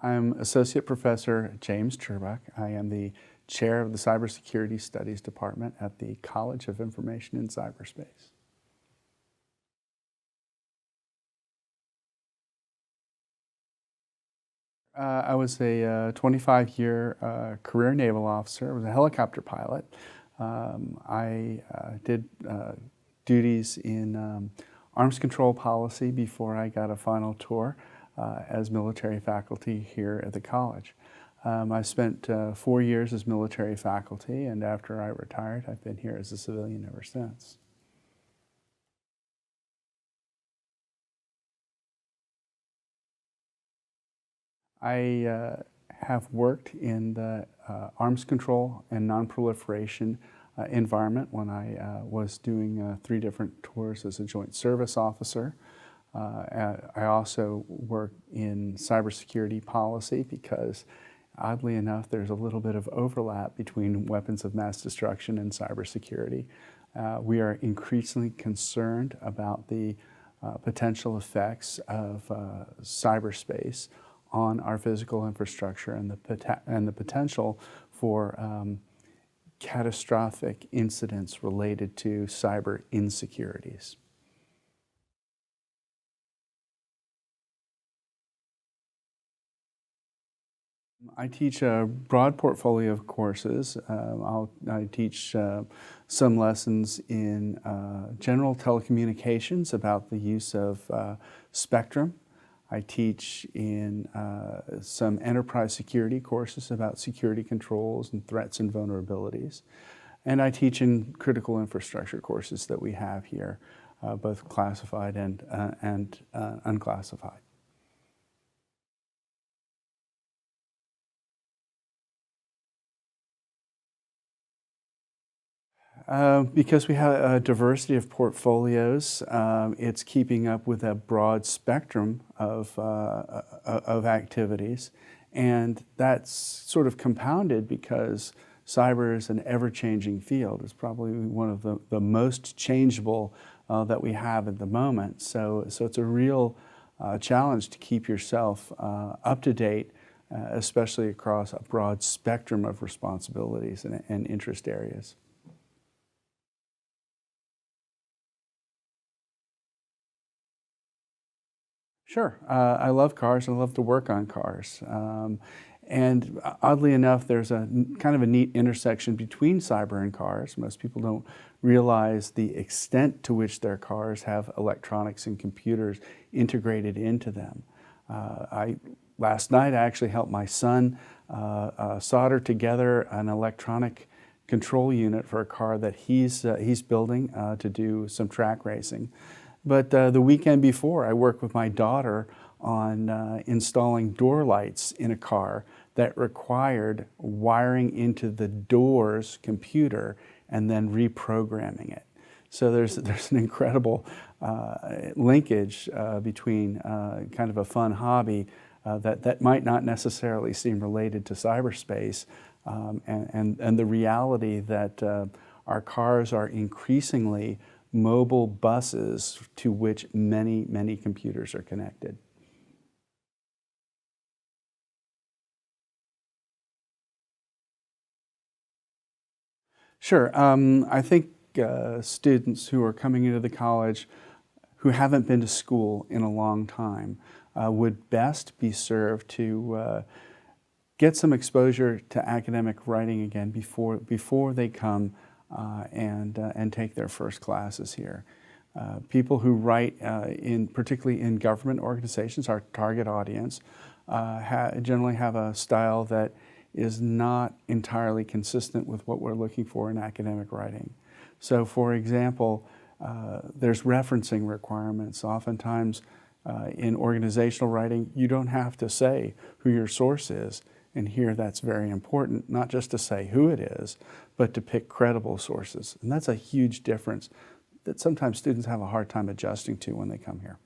I'm Associate Professor James Churbuck. I am the Chair of the Cybersecurity Studies Department at the College of Information in Cyberspace. I was a 25-year career naval officer. I was a helicopter pilot. I did duties in arms control policy before I got a final tour as military faculty here at the college. I spent 4 years as military faculty, and after I retired, I've been here as a civilian ever since. I have worked in the arms control and non-proliferation environment when I was doing 3 different tours as a joint service officer. I also work in cybersecurity policy because, oddly enough, there's a little bit of overlap between weapons of mass destruction and cybersecurity. We are increasingly concerned about the potential effects of cyberspace on our physical infrastructure and the potential for catastrophic incidents related to cyber insecurities. I teach a broad portfolio of courses. I teach some lessons in general telecommunications about the use of spectrum. I teach in some enterprise security courses about security controls and threats and vulnerabilities. And I teach in critical infrastructure courses that we have here, both classified and unclassified. Because we have a diversity of portfolios, it's keeping up with a broad spectrum of activities, and that's sort of compounded because cyber is an ever-changing field. It's probably one of the most changeable that we have at the moment. So it's a real challenge to keep yourself up to date, especially across a broad spectrum of responsibilities and interest areas. Sure. I love cars. I love to work on cars. And oddly enough, there's a kind of a neat intersection between cyber and cars. Most people don't realize the extent to which their cars have electronics and computers integrated into them. Last night, I actually helped my son solder together an electronic control unit for a car that he's building to do some track racing. But the weekend before, I worked with my daughter on installing door lights in a car that required wiring into the door's computer and then reprogramming it. So there's an incredible linkage between kind of a fun hobby that might not necessarily seem related to cyberspace and the reality that our cars are increasingly mobile buses to which many, many computers are connected. Sure. I think students who are coming into the college who haven't been to school in a long time would best be served to get some exposure to academic writing again before they come and take their first classes here. People who write, particularly in government organizations, our target audience, generally have a style that is not entirely consistent with what we're looking for in academic writing. So, for example, there's referencing requirements. Oftentimes, in organizational writing, you don't have to say who your source is. And here that's very important, not just to say who it is, but to pick credible sources. And that's a huge difference that sometimes students have a hard time adjusting to when they come here.